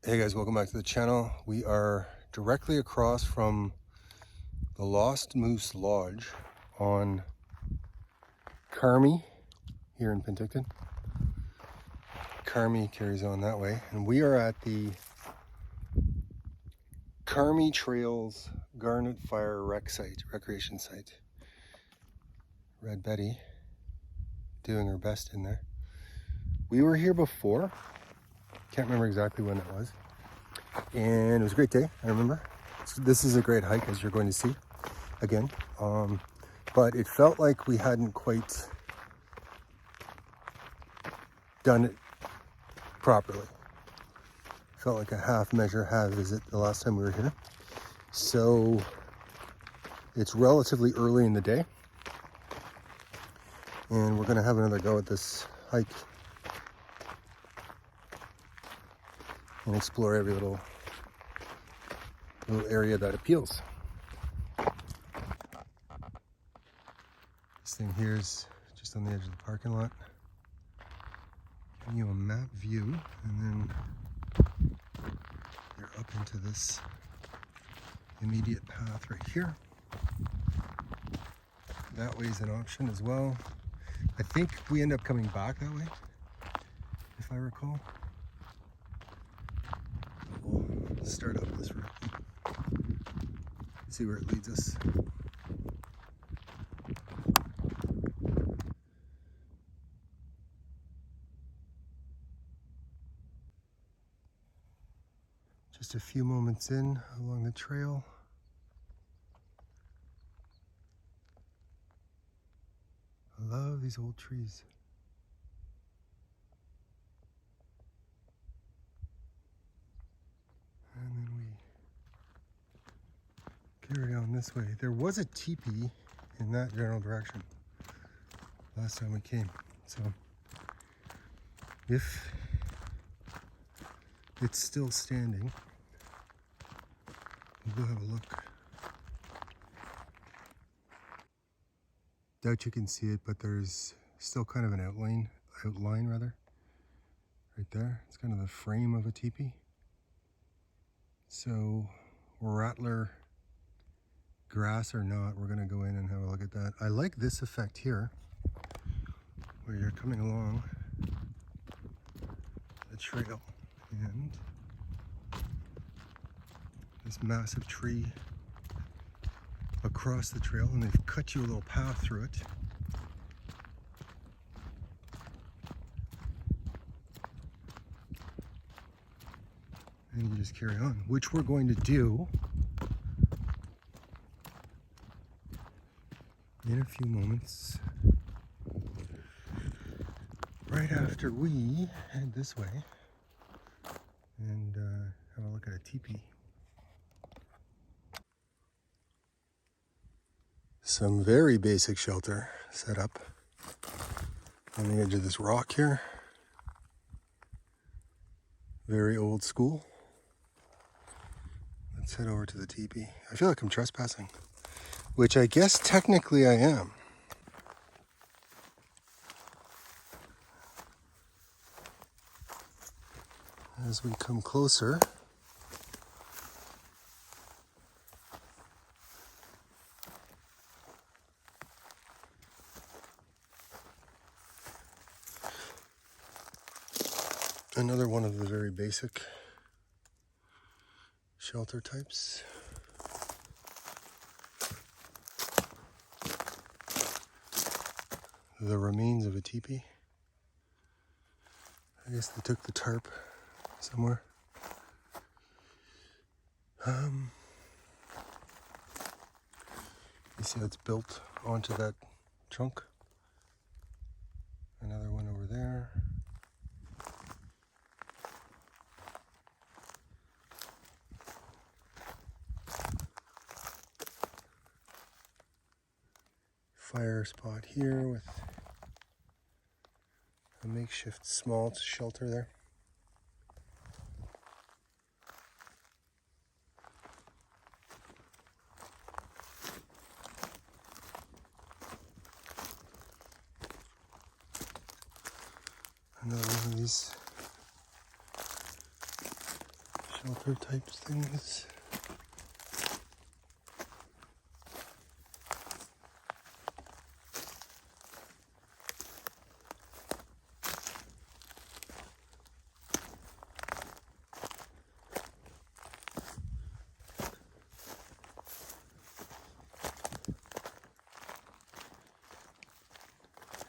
Hey guys, welcome back to the channel. We are directly across from the Lost Moose Lodge on Carmi here in Penticton. Carmi carries on that way, and we are at the Carmi Trails Garnet Fire recreation site. Red Betty doing her best in there. We were here before, can't remember exactly when it was, and it was a great day. I remember. So this is a great hike, as you're going to see again, but it felt like we hadn't quite done it properly. Felt like a half measure, half visit the last time we were here. So it's relatively early in the day, and we're gonna have another go at this hike and explore every little area that appeals. This thing here is just on the edge of the parking lot. Giving you a map view, and then you're up into this immediate path right here. That way is an option as well. I think we end up coming back that way, if I recall. We'll start up this route, see where it leads us. Just a few moments in along the trail. I love these old trees. And then we carry on this way. There was a teepee in that general direction last time we came. So if it's still standing, we'll go have a look. Doubt you can see it, but there's still kind of an outline right there. It's kind of the frame of a teepee. So rattler grass or not, we're gonna go in and have a look at that. I like this effect here, where you're coming along the trail and this massive tree across the trail, and they've cut you a little path through it. And you just carry on, which we're going to do in a few moments, right after we head this way and have a look at a teepee. Some very basic shelter set up on the edge of this rock here. Very old school. Let's head over to the teepee. I feel like I'm trespassing, which I guess technically I am. As we come closer, another one of the very basic shelter types. The remains of a teepee. I guess they took the tarp somewhere. You see how it's built onto that trunk. Another one over there. Fire spot here with a makeshift small shelter there. Another one of these shelter type things.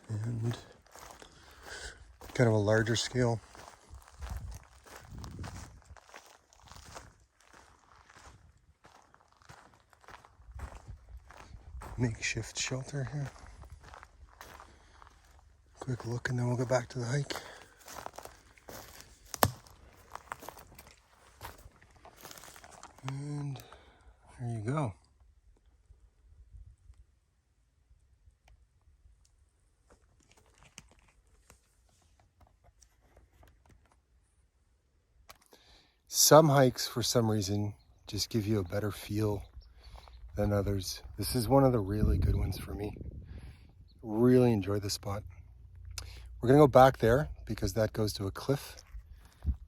And kind of a larger scale. Makeshift shelter here. Quick look and then we'll go back to the hike. And there you go. Some hikes, for some reason, just give you a better feel than others. This is one of the really good ones for me. Really enjoy this spot. We're gonna go back there because that goes to a cliff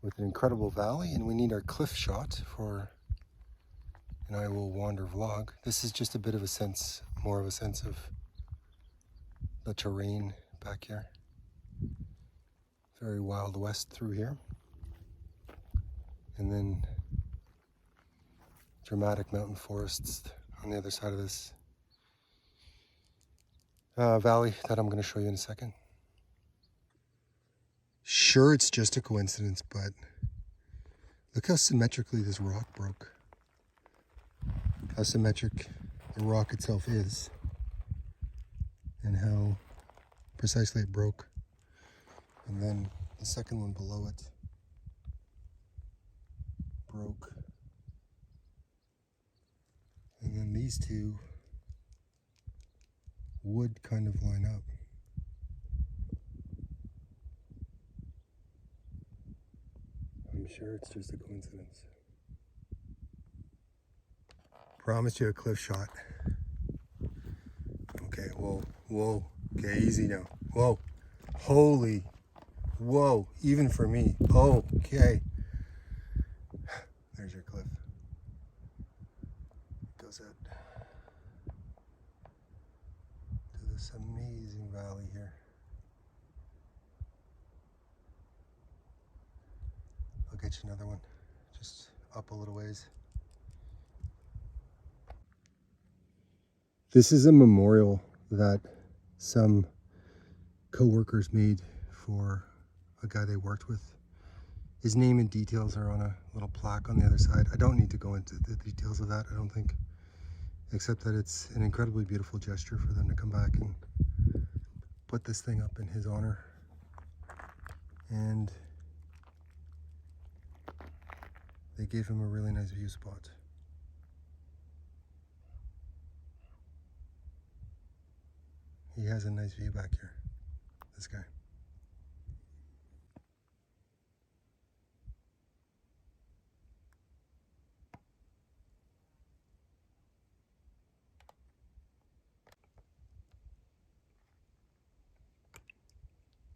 with an incredible valley, and we need our cliff shot for an I Will Wander vlog. This is just a bit of a sense, more of a sense of the terrain back here. Very Wild West through here. And then dramatic mountain forests on the other side of this valley that I'm going to show you in a second. Sure, it's just a coincidence, but look how symmetrically this rock broke. How symmetric the rock itself is, and how precisely it broke. And then the second one below it broke. And then these two would kind of line up. I'm sure it's just a coincidence. Promised you a cliff shot. Okay, whoa, whoa. Okay, easy now. Whoa, holy, whoa, even for me. Okay. There's your cliff. It goes out to this amazing valley here. I'll get you another one, just up a little ways. This is a memorial that some co-workers made for a guy they worked with. His name and details are on a little plaque on the other side. I don't need to go into the details of that, I don't think, except that it's an incredibly beautiful gesture for them to come back and put this thing up in his honor. And they gave him a really nice view spot. He has a nice view back here, this guy.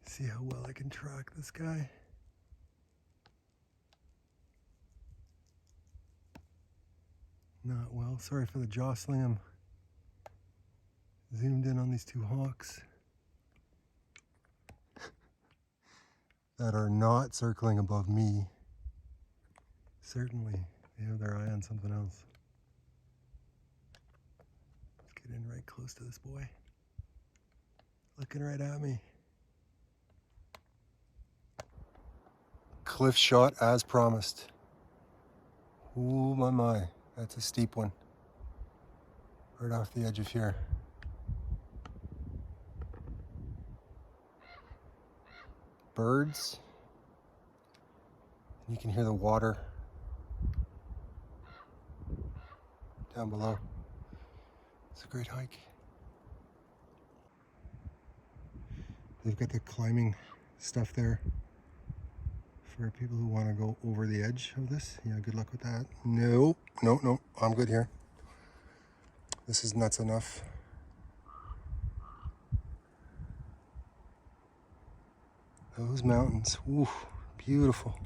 See how well I can track this guy? Not well. Sorry for the jostling. I'm zoomed in on these two hawks that are not circling above me. Certainly, they have their eye on something else. Let's get in right close to this boy. Looking right at me. Cliff shot as promised. Ooh, my. That's a steep one. Right off the edge of here. Birds. You can hear the water down below. It's a great hike. They've got the climbing stuff there for people who want to go over the edge of this. Yeah, good luck with that. No, I'm good here. This is nuts enough. Those mountains, ooh, beautiful.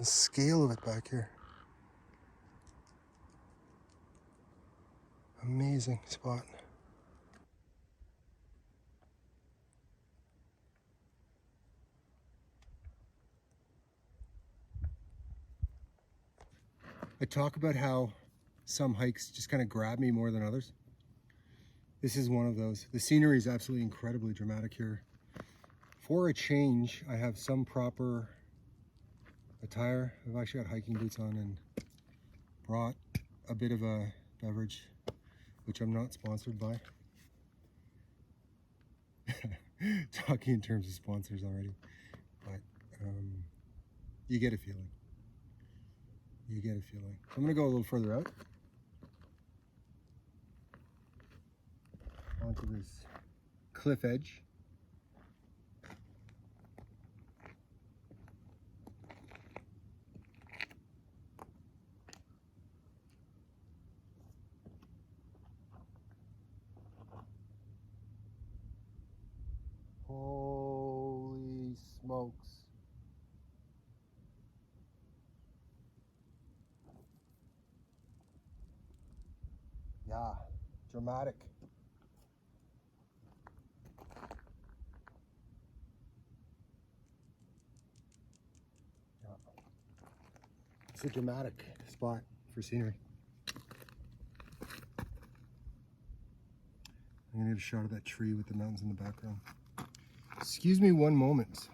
The scale of it back here. Amazing spot. I talk about how some hikes just kind of grab me more than others. This is one of those. The scenery is absolutely incredibly dramatic here. For a change, I have some proper attire. I've actually got hiking boots on and brought a bit of a beverage, which I'm not sponsored by. Talking in terms of sponsors already, but you get a feeling. You get a feeling. So I'm gonna go a little further out onto this cliff edge. Holy smokes. Yeah, dramatic. Yeah. It's a dramatic spot for scenery. I'm gonna get a shot of that tree with the mountains in the background. Excuse me one moment.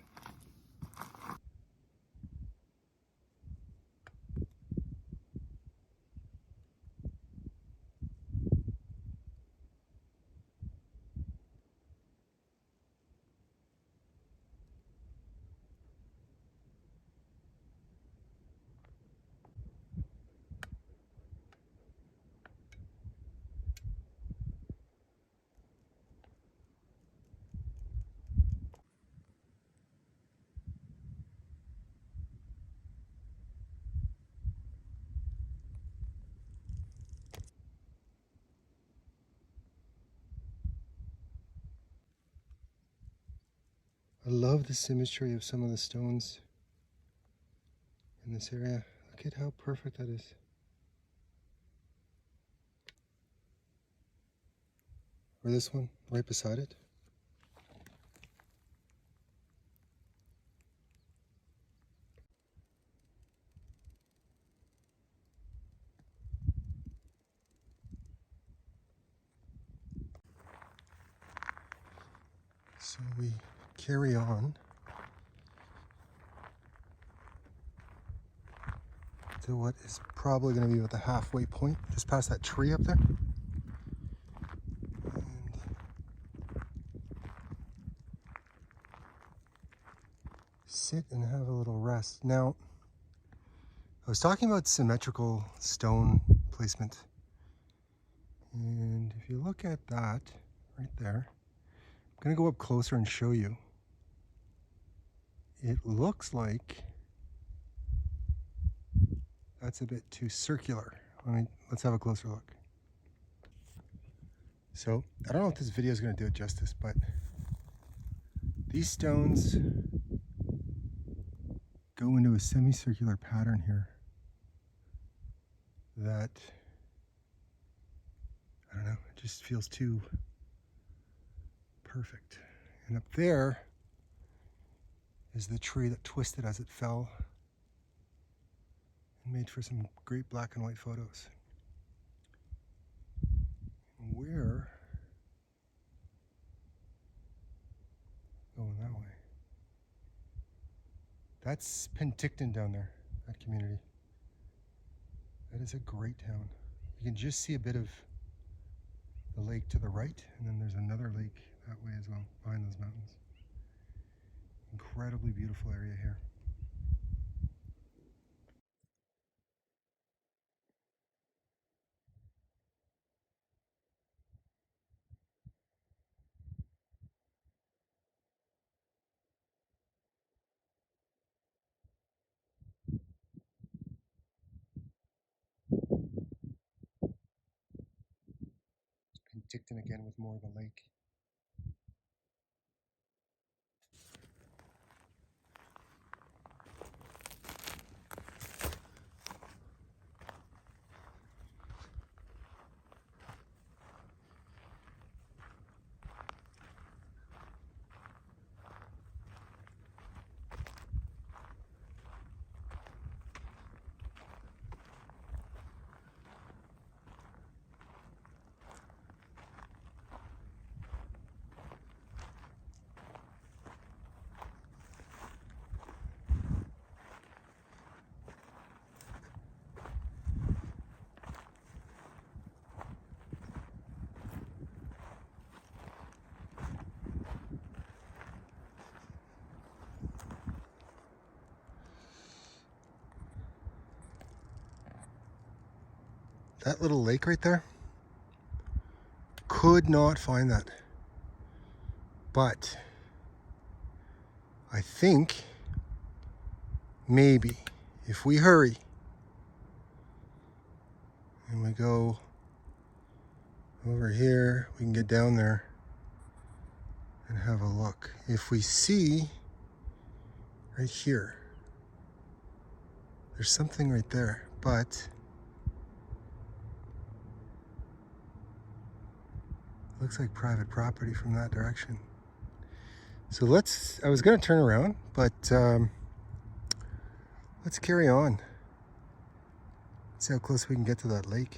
I love the symmetry of some of the stones in this area. Look at how perfect that is. Or this one, right beside it. So we carry on to what is probably going to be about the halfway point, just past that tree up there. And sit and have a little rest. Now, I was talking about symmetrical stone placement. And if you look at that right there, I'm going to go up closer and show you. It looks like that's a bit too circular. Let's have a closer look. So, I don't know if this video is going to do it justice, but these stones go into a semicircular pattern here that, I don't know, it just feels too perfect. And up there is the tree that twisted as it fell and made for some great black and white photos. We're going that way. That's Penticton down there, that community. That is a great town. You can just see a bit of the lake to the right, and then there's another lake that way as well, behind those mountains. Incredibly beautiful area here. Penticton again with more of the lake. That little lake right there, could not find that. But I think maybe if we hurry and we go over here, we can get down there and have a look. If we see right here, there's something right there, but looks like private property from that direction. So I was gonna turn around, but let's carry on. See how close we can get to that lake.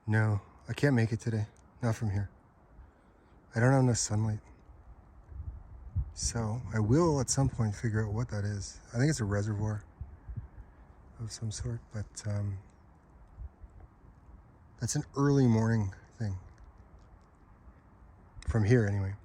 No, I can't make it today. Not from here. I don't have enough sunlight. So I will at some point figure out what that is. I think it's a reservoir of some sort, but that's an early morning thing. From here anyway.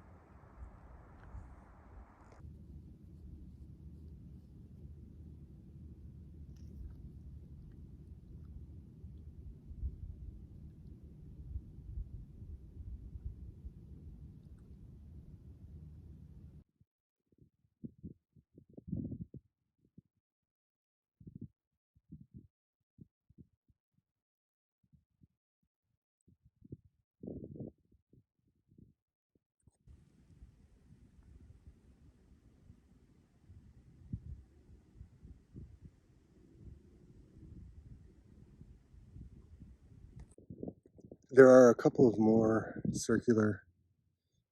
There are a couple of more circular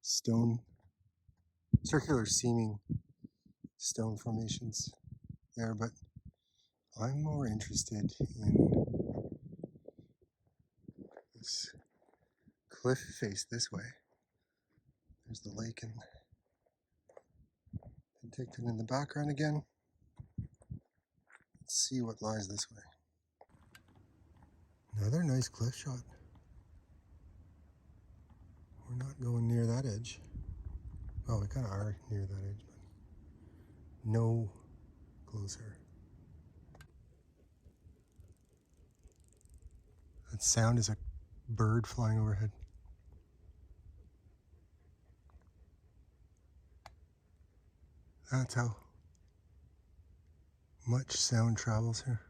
seeming stone formations there, but I'm more interested in this cliff face this way. There's the lake and Penticton in the background again. Let's see what lies this way. Another nice cliff shot. We're not going near that edge. Well, we kind of are near that edge, but no closer. That sound is a bird flying overhead. That's how much sound travels here.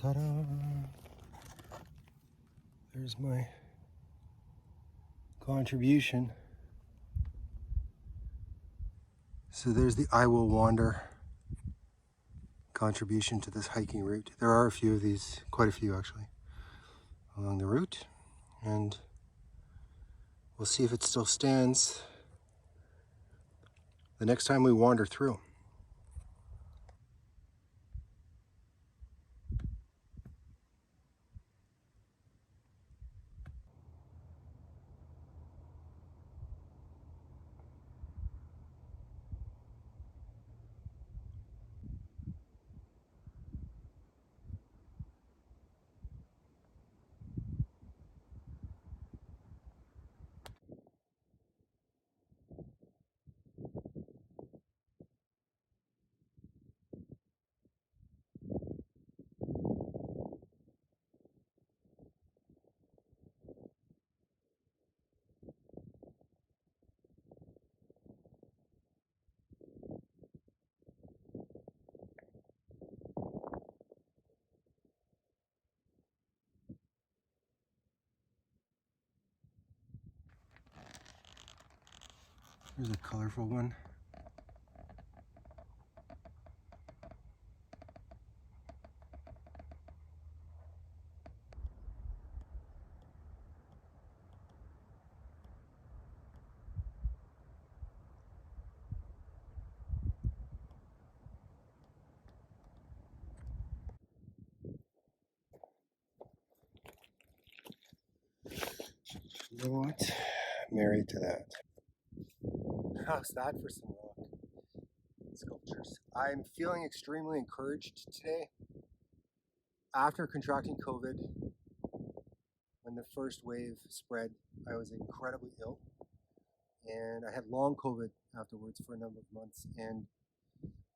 Ta-da! There's my contribution. So there's the I Will Wander contribution to this hiking route. There are a few of these, quite a few actually, along the route, and we'll see if it still stands the next time we wander through. Here's a colorful one. You know what? Married to that. How's that for some rock sculptures? I'm feeling extremely encouraged today. After contracting COVID, when the first wave spread, I was incredibly ill. And I had long COVID afterwards for a number of months and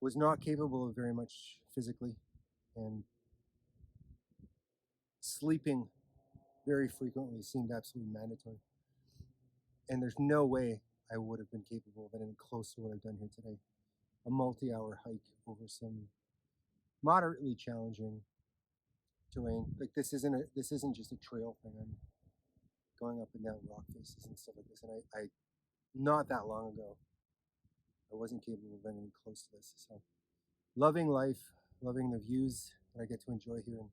was not capable of very much physically, and sleeping very frequently seemed absolutely mandatory. And there's no way I would have been capable of anything close to what I've done here today. A multi-hour hike over some moderately challenging terrain. Like this isn't just a trail thing. I'm going up and down rock faces and stuff like this. And I not that long ago, I wasn't capable of anything close to this. So loving life, loving the views that I get to enjoy here in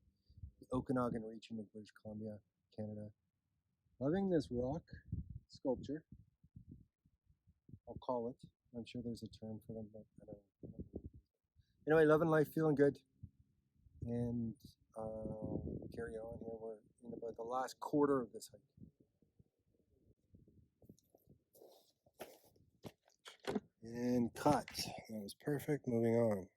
the Okanagan region of British Columbia, Canada. Loving this rock sculpture, I'll call it. I'm sure there's a term for them, but I don't know. Anyway, loving life, feeling good, and carry on here. We're in about the last quarter of this hike. And cut. That was perfect. Moving on.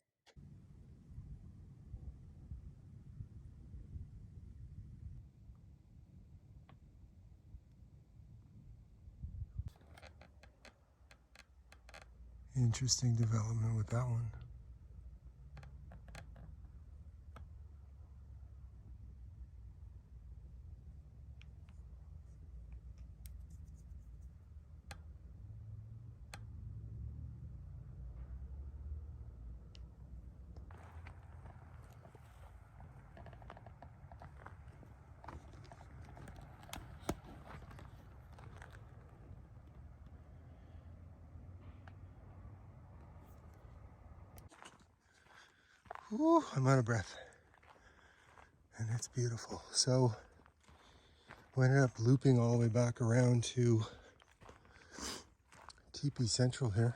Interesting development with that one. Ooh, I'm out of breath. And it's beautiful. So we ended up looping all the way back around to TP Central here.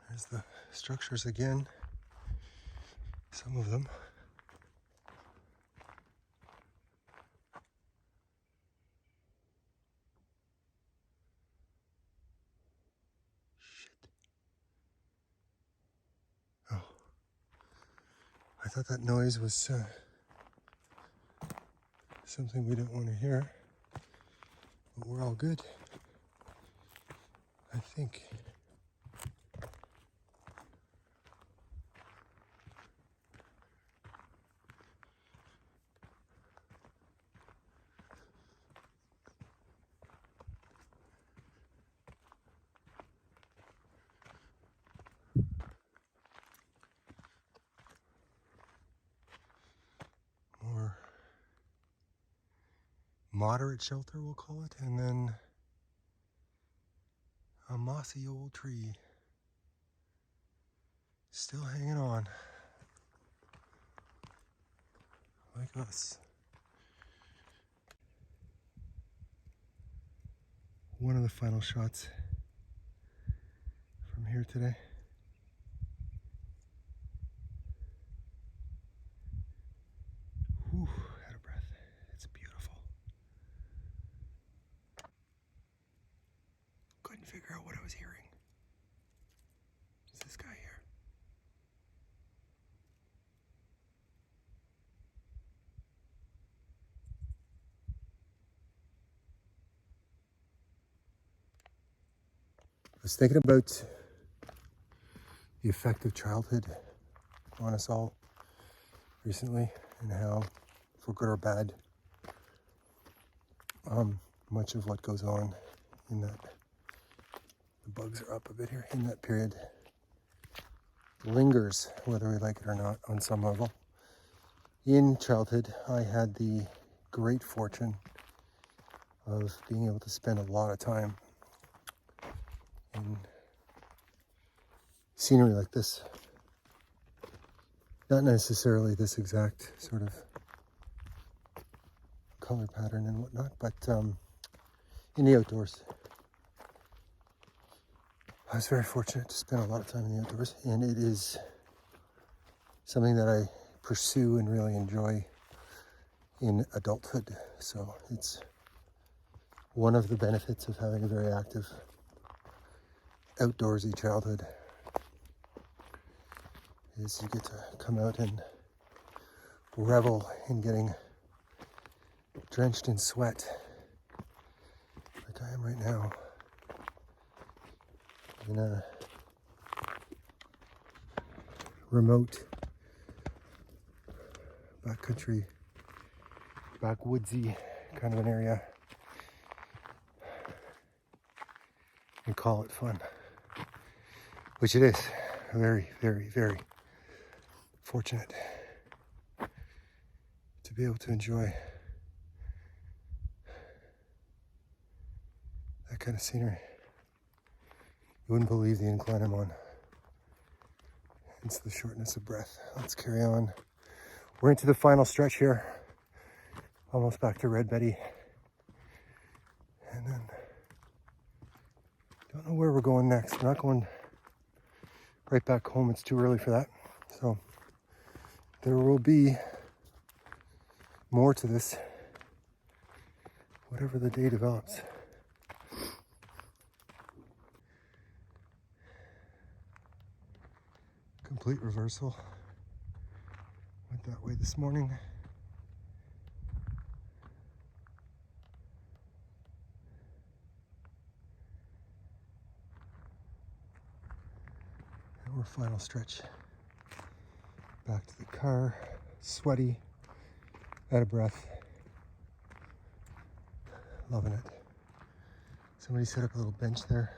There's the structures again. Some of them. Shit. Oh. I thought that noise was something we didn't want to hear. But we're all good. I think. More moderate shelter, we'll call it, and then a mossy old tree still hanging on like us. One of the final shots from here today. Whew, out of breath. It's beautiful. Couldn't figure out what I was hearing. It's this guy here. I was thinking about the effect of childhood on us all recently, and how, for good or bad, much of what goes on in that, the bugs are up a bit here, in that period lingers, whether we like it or not, on some level. In childhood, I had the great fortune of being able to spend a lot of time in scenery like this. Not necessarily this exact sort of color pattern and whatnot, but in the outdoors. I was very fortunate to spend a lot of time in the outdoors, and it is something that I pursue and really enjoy in adulthood. So it's one of the benefits of having a very active outdoorsy childhood, is you get to come out and revel in getting drenched in sweat, like I am right now, in a remote, backcountry, backwoodsy kind of an area, and call it fun, which it is. Very, very, very fortunate to be able to enjoy that kind of scenery. You wouldn't believe the incline I'm on. Hence the shortness of breath. Let's carry on. We're into the final stretch here. Almost back to Red Betty. And then, don't know where we're going next. We're not going right back home. It's too early for that. So there will be more to this, whatever the day develops. Complete reversal. Went that way this morning. And we're final stretch. Back to the car, sweaty, out of breath. Loving it. Somebody set up a little bench there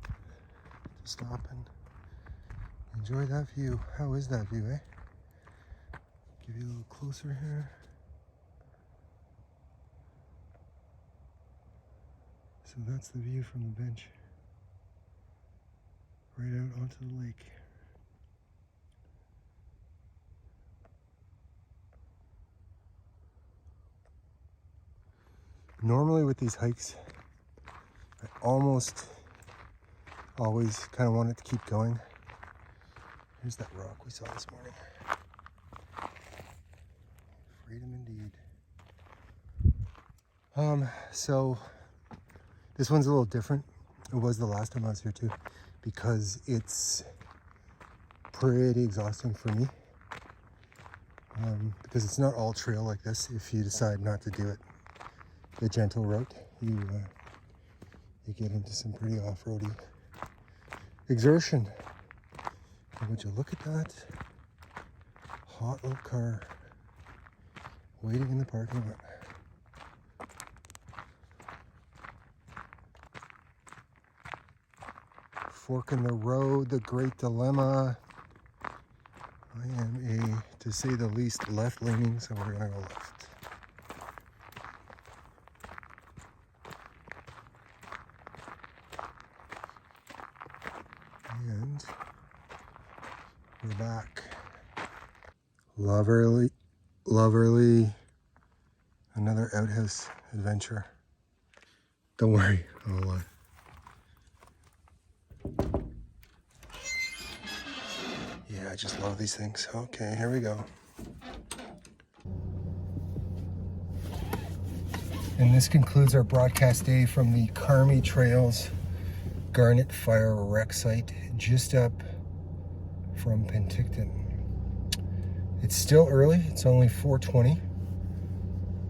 to stop and enjoy that view. How is that view, eh? Give you a little closer here. So that's the view from the bench. Right out onto the lake. Normally with these hikes, I almost always kind of want it to keep going. Here's that rock we saw this morning. Freedom indeed. So this one's a little different. It was the last time I was here too, because it's pretty exhausting for me. Because it's not all trail like this. If you decide not to do it the gentle route, you get into some pretty off-roady exertion. And would you look at that hot little car waiting in the parking lot. Fork in the road, the great dilemma. I am to say the least, left leaning, so we're gonna go left. friends. We're back. Love early. Another outhouse adventure. Don't worry, yeah, I just love these things. Okay, here we go. And this concludes our broadcast day from the Carmi Trails Garnet Fire Wreck Site just up from Penticton. It's still early, it's only 4:20.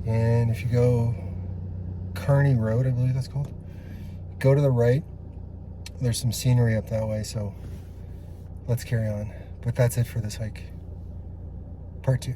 And if you go Carney Road, I believe that's called, go to the right. There's some scenery up that way, so let's carry on. But that's it for this hike. Part 2.